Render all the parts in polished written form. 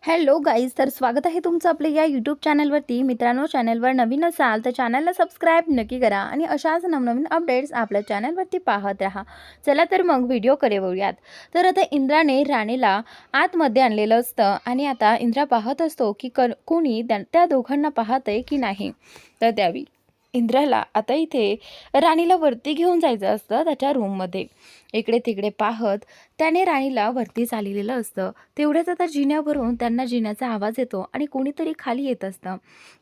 Hello guys, तर स्वागत आहे तुमचं आपल्या या यूट्यूब चॅनलवरती. मित्रांनो, चॅनलवर नवीन असाल तर चॅनलला सबस्क्राईब नक्की करा आणि अशाच नवनवीन अपडेट्स आपल्या चॅनलवरती पाहत राहा. चला तर मग व्हिडिओकडे वळूयात. तर आता इंद्राने राणीला आतमध्ये आणलेलं असतं आणि आता इंद्रा पाहत असतो की कोणी त्या दोघांना पाहतंय की नाही. तर त्यावेळी इंद्राला आता इथे राणीला वरती घेऊन जायचं असतं त्याच्या रूममध्ये. इकडे तिकडे पाहत त्याने राणीला वरती चाललेलं असतं. तेवढ्याच आता जिन्यावरून त्यांना जिन्याचा आवाज येतो आणि कोणीतरी खाली येत असतं.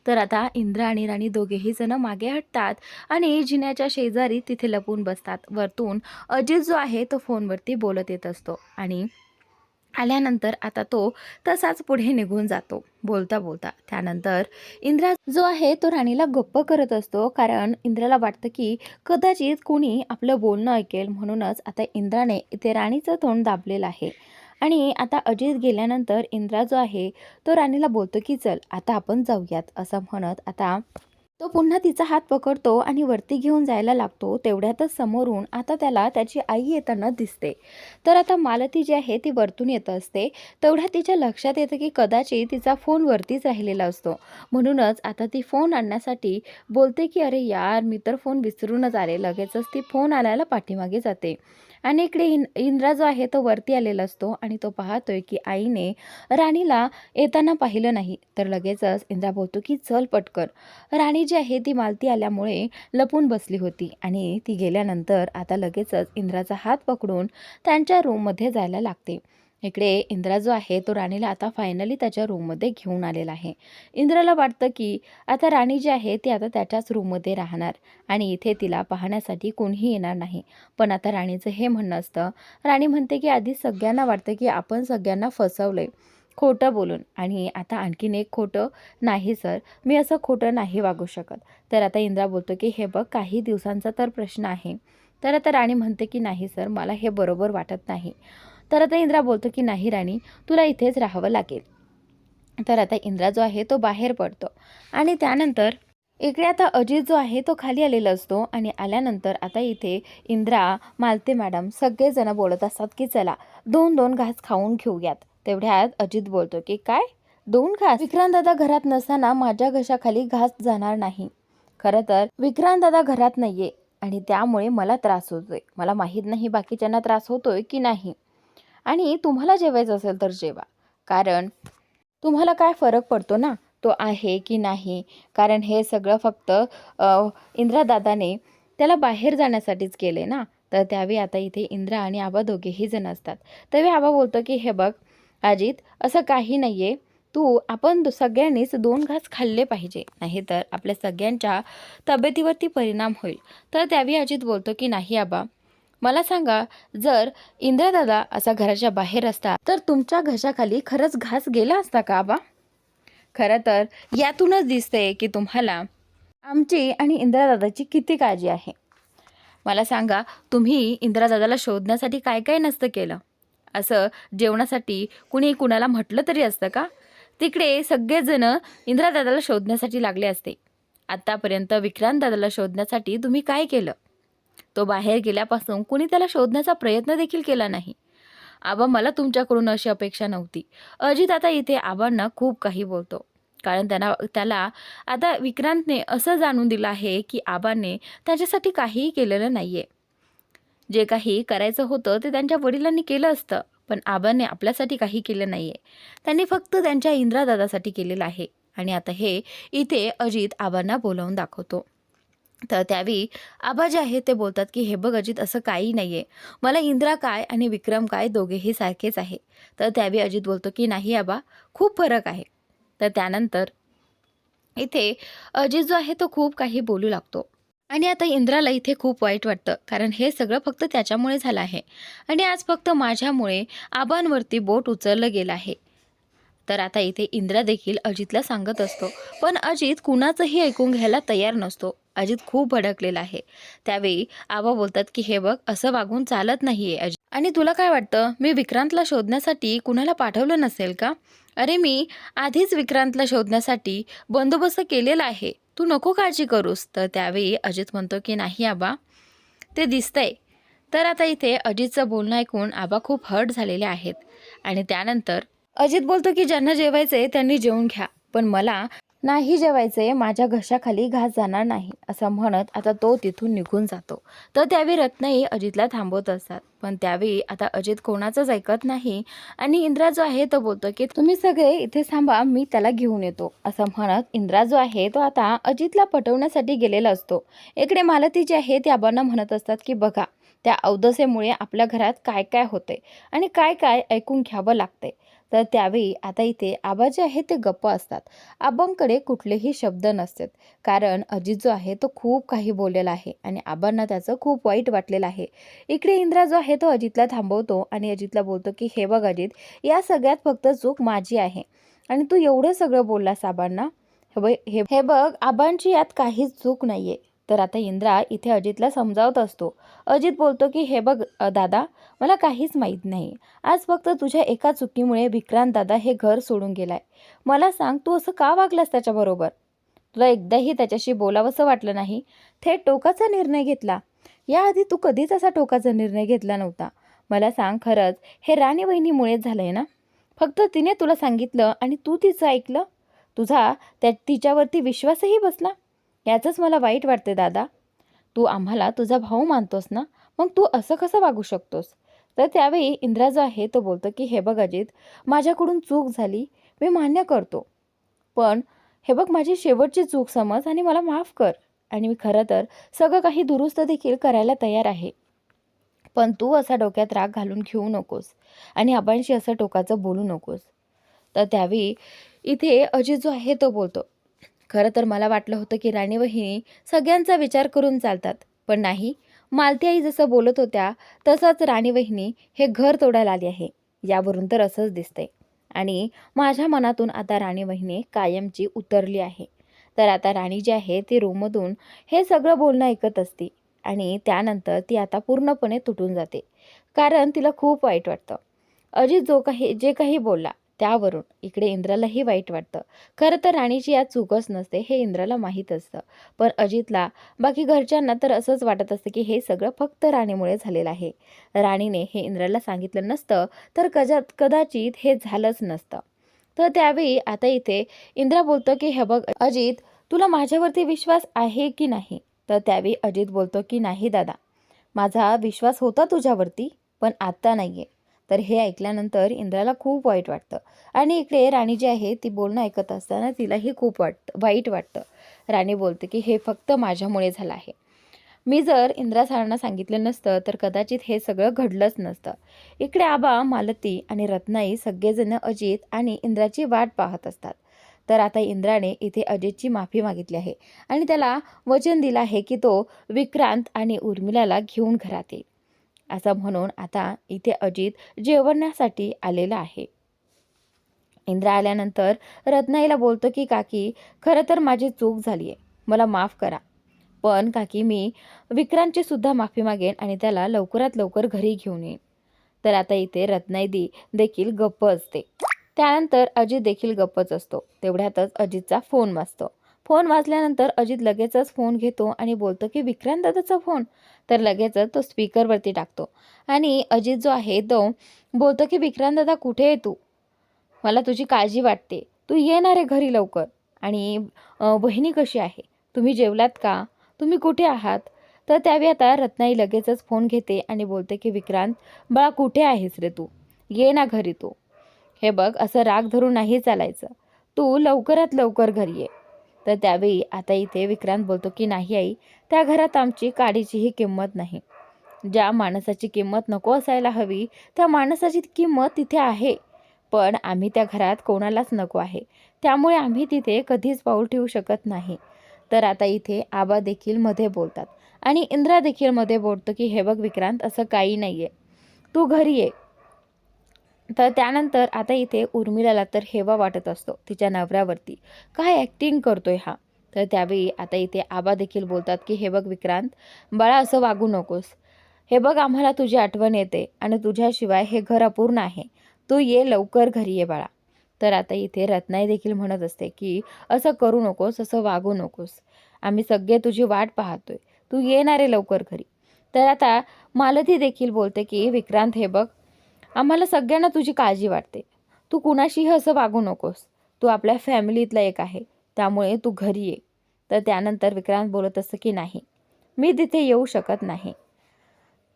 तर आता इंद्रा आणि राणी दोघेही जण मागे हटतात आणि जिन्याच्या शेजारी तिथे लपून बसतात. वरतून अजित जो आहे तो फोनवरती बोलत येत असतो आणि आल्यानंतर आता तो तसाच पुढे निघून जातो बोलता बोलता. त्यानंतर इंद्रा जो आहे तो राणीला गप्प करत असतो, कारण इंद्राला वाटतं की कदाचित कोणी आपलं बोलणं ऐकेल. म्हणूनच आता इंद्राने इथे राणीचं तोंड दाबलेलं आहे. आणि आता अजित गेल्यानंतर इंद्रा जो आहे तो राणीला बोलतो की चल आता आपण जाऊयात, असं म्हणत आता तो पुन्हा तिचा हात पकडतो आणि वरती घेऊन जायला लागतो. तेवढ्यातच समोरून आता त्याला त्याची आई येताना दिसते. तर आता मालती जी आहे ती वरतून येत असते. तेवढ्या तिच्या लक्षात येतं की कदाचित तिचा फोन वरतीच राहिलेला असतो. म्हणूनच आता ती फोन आणण्यासाठी बोलते की अरे यार, मी तर फोन विसरूनच आले. लगेचच ती फोन आणायला पाठीमागे जाते आणि इकडे इंद्रा जो आहे तो वरती आलेला असतो आणि तो पाहतोय की आईने राणीला येताना पाहिलं नाही. तर लगेचच इंद्रा बोलतो की चल पटकन. राणी जी आहे ती मालती आल्यामुळे लपून बसली होती आणि ती गेल्यानंतर आता लगेचच इंद्राचा हात पकडून त्यांच्या रूममध्ये जायला लागते. इकडे इंद्रा जो आहे तो राणीला आता फायनली त्याच्या रूममध्ये घेऊन आलेला आहे. इंद्राला वाटतं की आता राणी जी आहे ती आता त्याच्याच रूममध्ये राहणार आणि इथे तिला पाहण्यासाठी कोणीही येणार नाही. पण आता राणीचं हे म्हणणं असतं. राणी म्हणते की आधी सगळ्यांना वाटतं की आपण सगळ्यांना फसवलंय खोटं बोलून, आणि आता आणखीन एक खोटं, नाही सर, मी असं खोटं नाही वागू शकत. तर आता इंद्रा बोलतो की हे बघ, काही दिवसांचा तर प्रश्न आहे. तर आता राणी म्हणते की नाही सर, मला हे बरोबर वाटत नाही. तर आता इंद्रा बोलतो की नाही राणी, तुला इथेच राहावं लागेल. तर आता इंद्रा जो आहे तो बाहेर पडतो आणि त्यानंतर इकडे आता अजित जो आहे तो खाली आलेला असतो आणि आल्यानंतर आता इथे इंद्रा, मालती मॅडम सगळेजण बोलत असतात की चला 2-2 घास खाऊन घेऊयात. तेवढ्यात अजित बोलतो की काय 2 घास? विक्रांत दादा घरात नसताना माझ्या घशाखाली घास जाणार नाही. खरं तर विक्रांत दादा घरात नाहीये आणि त्यामुळे मला त्रास होतोय. मला माहीत नाही बाकीच्यांना त्रास होतोय की नाही. आणि तुम्हाला जेवायचं असेल तर जेवा, कारण तुम्हाला काय फरक पडतो ना तो आहे की नाही. कारण हे सगळं फक्त इंद्रादादाने त्याला बाहेर जाण्यासाठीच केले ना. तर त्यावेळी आता इथे इंद्रा आणि आबा दोघेही जण असतात. त्यावेळी आबा बोलतो की हे बघ अजित, असं काही नाही आहे. आपण सगळ्यांनीच 2 घास खाल्ले पाहिजे, नाहीतर आपल्या सगळ्यांच्या तब्येतीवरती परिणाम होईल. तर त्यावेळी अजित बोलतो की नाही आबा, मला सांगा, जर इंद्रदादा असा घराच्या बाहेर असता तर तुमच्या घशाखाली खरंच घास गेला असता का आबा? खरं तर यातूनच दिसतंय की तुम्हाला आमची आणि इंद्रदादाची किती काळजी आहे. मला सांगा, तुम्ही इंद्रदादाला शोधण्यासाठी काय काय नसतं केलं? असं जेवणासाठी कुणी कुणाला म्हटलं तरी असतं का? तिकडे सगळेजण इंद्रदादाला शोधण्यासाठी लागले असते. आतापर्यंत विक्रांत दादाला शोधण्यासाठी तुम्ही काय केलं? तो बाहेर गेल्यापासून कुणी त्याला शोधण्याचा प्रयत्न देखील केला नाही. आबा, मला तुमच्याकडून अशी अपेक्षा नव्हती. अजित आता इथे आबांना खूप काही बोलतो, कारण त्याला आता विक्रांतने असं जाणून दिलं आहे की आबांनी त्याच्यासाठी काहीही केलेलं नाहीये. जे काही करायचं होतं ते त्यांच्या वडिलांनी केलं असतं, पण आबांनी आपल्यासाठी काही केलं नाहीये. त्यांनी फक्त त्यांच्या इंद्रादादासाठी केलेलं आहे. आणि आता हे इथे अजित आबांना बोलावून दाखवतो. तर त्यावेळी आबा जे आहे ते बोलतात की हे बघ अजित, असं काही नाही आहे. मला इंद्रा काय आणि विक्रम काय दोघेही सारखेच आहे. तर त्यावेळी अजित बोलतो की नाही आबा, खूप फरक आहे. तर त्यानंतर इथे अजित जो आहे तो खूप काही बोलू लागतो आणि आता इंद्राला इथे खूप वाईट वाटतं, कारण हे सगळं फक्त त्याच्यामुळे झालं आहे आणि आज फक्त माझ्यामुळे आबांवरती बोट उचललं गेलं आहे. तर आता इथे इंद्रा देखील अजितला सांगत असतो, पण अजित कुणाचंही ऐकून घ्यायला तयार नसतो. अजित खूप भडकलेला आहे. त्यावेळी आबा बोलतात की हे बघ, असं वागून चालत नाहीये अजित. आणि तुला काय वाटतं, मी विक्रांतला शोधण्यासाठी कुणाला पाठवलं नसेल का? अरे, मी आधीच विक्रांतला शोधण्यासाठी बंदोबस्त केलेला आहे. तू नको काळजी करूस. तर त्यावेळी अजित म्हणतो की नाही आबा, ते दिसतंय. तर आता इथे अजितचं बोलणं ऐकून आबा खूप हर्ट झालेले आहेत आणि त्यानंतर अजित बोलतो की ज्यांना जेवायचंय त्यांनी जेवून घ्या, पण मला नाही जेवायचंय, माझ्या घशाखाली घास जाणार नाही, असं म्हणत आता तो तिथून निघून जातो. तर त्यावेळी रत्नाई अजितला थांबवत असतात, पण त्यावेळी आता अजित कोणाचंच ऐकत नाही आणि इंद्रा जो आहे तो बोलतो की तुम्ही सगळे इथे थांबा, मी त्याला घेऊन येतो, असं म्हणत इंद्रा जो आहे तो आता अजितला पटवण्यासाठी गेलेला असतो. इकडे मालती जी आहे ती आबांना म्हणत असतात की बघा, त्या अवदसेमुळे आपल्या घरात काय काय होते आणि काय काय ऐकून घ्यावं लागते. तर त्यावेळी आता इथे आबा जे आहे ते गप्प असतात. आबांकडे कुठलेही शब्द नसतात, कारण अजित जो आहे तो खूप काही बोललेला आहे आणि आबांना त्याचं खूप वाईट वाटलेलं आहे. इकडे इंद्रा जो आहे तो अजितला थांबवतो आणि अजितला बोलतो की हे बघ अजित, या सगळ्यात फक्त चूक माझी आहे आणि तू एवढं सगळं बोललास आबांना. हे बघ, आबांची यात काहीच चूक नाहीये. तर आता इंद्रा इथे अजितला समजावत असतो. अजित बोलतो की हे बघ दादा, मला काहीच माहीत नाही. आज फक्त तुझ्या एका चुकीमुळे विक्रांत दादा हे घर सोडून गेलाय. मला सांग, तू असं का वागलास त्याच्याबरोबर? तुला एकदाही त्याच्याशी बोलावंसं वाटलं नाही? थेट टोकाचा निर्णय घेतला. याआधी तू कधीच असा टोकाचा निर्णय घेतला नव्हता. मला सांग, खरंच हे राणी वहिनीमुळेच झालंय ना? फक्त तिने तुला सांगितलं आणि तू तिचं ऐकलं? तुझा तिच्यावरती विश्वासही बसला? याचंच मला वाईट वाटते दादा. तू आम्हाला तुझा भाऊ मानतोस ना, मग तू असं कसं वागू शकतोस? तर त्यावेळी इंद्रा जो आहे तो बोलतो की हे बघ अजित, माझ्याकडून चूक झाली, मी मान्य करतो. पण हे बघ, माझी शेवटची चूक समज आणि मला माफ कर. आणि मी खरं तर सगळं काही दुरुस्त देखील करायला तयार आहे. पण तू असा डोक्यात राग घालून घेऊ नकोस आणि आबांशी असं टोकाचं बोलू नकोस. तर त्यावेळी इथे अजित जो आहे तो बोलतो, खरं तर मला वाटलं होतं की राणी वहिनी सगळ्यांचा विचार करून चालतात, पण नाही. मालती आई जसं बोलत होत्या तसंच राणी वहिनी हे घर तोडायला आली आहे. यावरून तर असंच दिसतंय. आणि माझ्या मनातून आता राणी वहिनी कायमची उतरली आहे. तर आता राणी जी आहे ती रूममधून हे सगळं बोलणं ऐकत असते आणि त्यानंतर ती आता पूर्णपणे तुटून जाते, कारण तिला खूप वाईट वाटतं. अजित जे काही बोलला त्यावरून इकडे इंद्रालाही वाईट वाटतं. खरं तर राणीची यात चूकच नसते, हे इंद्राला माहीत असतं. पण अजितला, बाकी घरच्यांना तर असंच वाटत असतं की हे सगळं फक्त राणीमुळे झालेलं आहे. राणीने हे इंद्राला सांगितलं नसतं तर कदाचित हे झालंच नसतं. तर त्यावेळी आता इथे इंद्रा बोलतो की हे बघ अजित, तुला माझ्यावरती विश्वास आहे की नाही? तर त्यावेळी अजित बोलतो की नाही दादा, माझा विश्वास होता तुझ्यावरती, पण आता नाहीये. तर हे ऐकल्यानंतर इंद्राला खूप वाईट वाटतं आणि इकडे राणी जी आहे ती बोलणं ऐकत असताना तिलाही खूप वाईट वाटतं. राणी बोलते की हे फक्त माझ्यामुळे झालं आहे. मी जर इंद्रा सरांना सांगितलं नसतं तर कदाचित हे सगळं घडलंच नसतं. इकडे आबा, मालती आणि रत्नाई सगळेजण अजित आणि इंद्राची वाट पाहत असतात. तर आता इंद्राने इथे अजितची माफी मागितली आहे आणि त्याला वचन दिलं आहे की तो विक्रांत आणि उर्मिलाला घेऊन घरात येईल, असं म्हणून आता इथे अजित जेवणासाठी आलेला आहे. इंद्रा आल्यानंतर रत्नाईला बोलतो की काकी, खरं तर माझी चूक झाली आहे, मला माफ करा. पण काकी, मी विक्रांतची सुद्धा माफी मागेन आणि त्याला लवकरात लवकर घरी घेऊन येईन. तर आता इथे रत्नाई देखील गप्प असते. त्यानंतर अजित देखील गप्पच असतो. तेवढ्यातच अजितचा फोन वाजतो. फोन वाजल्यानंतर अजित लगेचच फोन घेतो आणि बोलतो की विक्रांत दादाचा फोन. तर लगेचच तो स्पीकरवरती टाकतो आणि अजित जो आहे तो बोलतो की विक्रांत दादा, कुठे आहे तू? मला तुझी काळजी वाटते. तू येणार आहे घरी लवकर. आणि बहिणी कशी आहे? तुम्ही जेवलात का? तुम्ही कुठे आहात? तर त्यावेळी आता रत्नाई लगेचच फोन घेते आणि बोलते की विक्रांत बाळा, कुठे आहेस रे तू? ये ना घरी तू. हे बघ, असं राग धरून नाही चालायचं. तू लवकरात लवकर घरी ये. तर त्यावेळी आता इथे विक्रांत बोलतो की नाही आई, त्या घरात आमची काडीचीही किंमत नाही. ज्या माणसाची किंमत नको असायला हवी त्या माणसाची किंमत तिथे आहे. पण आम्ही त्या घरात कोणालाच नको आहे, त्यामुळे आम्ही तिथे कधीच पाऊल ठेवू शकत नाही. तर आता इथे आबा देखील मध्ये बोलतात आणि इंद्रा देखील मध्ये बोलतो की हे बघ विक्रांत, असं काही नाहीये, तू घरी ये. तर त्यानंतर आता इथे उर्मिलाला तर हेवा वाटत असतो तिच्या नवऱ्यावरती, काय ॲक्टिंग करतोय हा. तर त्यावेळी आता इथे आबा देखील बोलतात की हे बघ विक्रांत बाळा, असं वागू नकोस. हे बघ, आम्हाला तुझी आठवण येते आणि तुझ्याशिवाय हे घर अपूर्ण आहे. तू ये लवकर घरी ये बाळा. तर आता इथे रत्नाई देखील म्हणत असते की असं करू नकोस, असं वागू नकोस. आम्ही सगळे तुझी वाट पाहतोय. तू येणार आहे लवकर घरी. तर आता मालती देखील बोलते की विक्रांत, हे बघ, आम्हाला सगळ्यांना तुझी काळजी वाटते. तू कुणाशीही असं वागू नकोस. तू आपल्या फॅमिलीतला एक आहे, त्यामुळे तू घरी ये. तर त्यानंतर विक्रांत बोलत असतं की नाही, मी तिथे येऊ शकत नाही.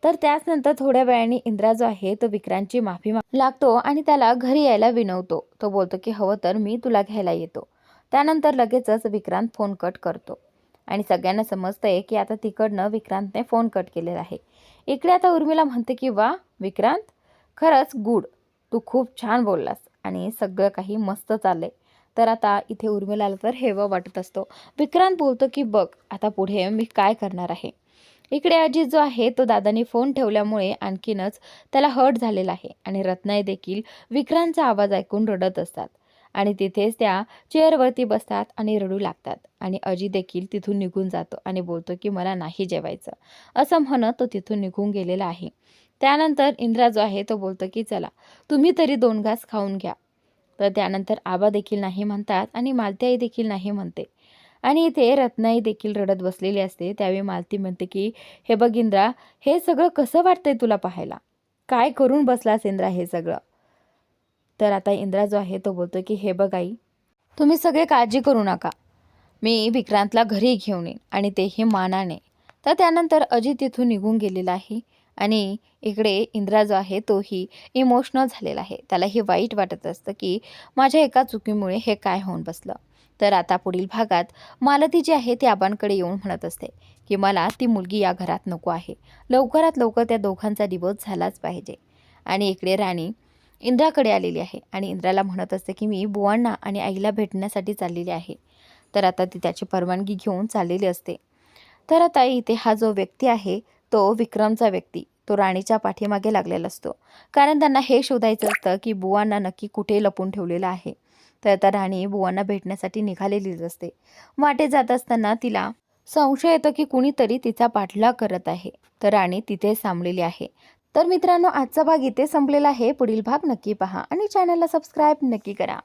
तर त्याचनंतर थोड्या वेळाने इंद्रा जो आहे तो विक्रांतची माफी लागतो आणि त्याला घरी यायला विनवतो. तो बोलतो की हवं तर मी तुला घ्यायला येतो. त्यानंतर लगेचच विक्रांत फोन कट करतो आणि सगळ्यांना समजतंय की आता तिकडनं विक्रांतने फोन कट केलेला आहे. इकडे आता उर्मिला म्हणते की वा विक्रांत, खरंच गुड, तू खूप छान बोललास आणि सगळं काही मस्त चाललंय. तर आता इथे उर्मिलाला तर हेवा वाटत असतो. विक्रांत बोलतो की बघ आता पुढे मी काय करणार आहे. इकडे अजित जो आहे तो दादानी फोन ठेवल्यामुळे आणखीनच त्याला हर्ट झालेला आहे आणि रत्नाई देखील विक्रांतचा आवाज ऐकून रडत असतात आणि तिथेच त्या चेअरवरती बसतात आणि रडू लागतात आणि अजित देखील तिथून निघून जातो आणि बोलतो की मला नाही जेवायचं, असं म्हणत तो तिथून निघून गेलेला आहे. त्यानंतर इंद्रा जो आहे तो बोलतो की चला तुम्ही तरी 2 घास खाऊन घ्या. तर त्यानंतर आबा देखील नाही म्हणतात आणि मालती आई देखील नाही म्हणते आणि इथे रत्नाई देखील रडत बसलेली असते. त्यावेळी मालती म्हणते की हे बघ इंद्रा, हे सगळं कसं वाटतंय तुला पाहायला, काय करून बसलास इंद्रा हे सगळं. तर आता इंद्रा जो आहे तो बोलतो की हे बघ आई, तुम्ही सगळे काळजी करू नका, मी विक्रांतला घरी घेऊन येईन आणि तेही मानाने. तर त्यानंतर अजित तिथून निघून गेलेला आहे आणि इकडे इंद्रा जो आहे तोही इमोशनल झालेला आहे. त्यालाही वाईट वाटत असतं की माझ्या एका चुकीमुळे हे काय होऊन बसलं. तर आता पुढील भागात मालती जी आहे ती आबांकडे येऊन म्हणत असते की मला ती मुलगी या घरात नको आहे, लवकरात लवकर त्या दोघांचा डिवोर्स झालाच पाहिजे. आणि इकडे राणी इंद्राकडे आलेली आहे आणि इंद्राला म्हणत असते की मी बुवांना आणि आईला भेटण्यासाठी चाललेली आहे. तर आता ती त्याची परवानगी घेऊन चाललेली असते. तर आता इथे हा जो व्यक्ती आहे तो विक्रमचा व्यक्ती, तो राणीच्या पाठीमागे लागलेला असतो, कारण त्यांना हे शोधायचं असतं की बुवांना नक्की कुठे लपून ठेवलेलं आहे. तर आता राणी बुवांना भेटण्यासाठी निघालेलीच असते. वाटेत जात असताना तिला संशय येतो की कुणीतरी तिचा पाठलाग करत आहे. तर राणी तिथे थांबलेली आहे. तर मित्रांनो, आजचा भाग इथे संपलेला आहे. पुढील भाग नक्की पहा आणि चॅनलला सबस्क्राईब नक्की करा.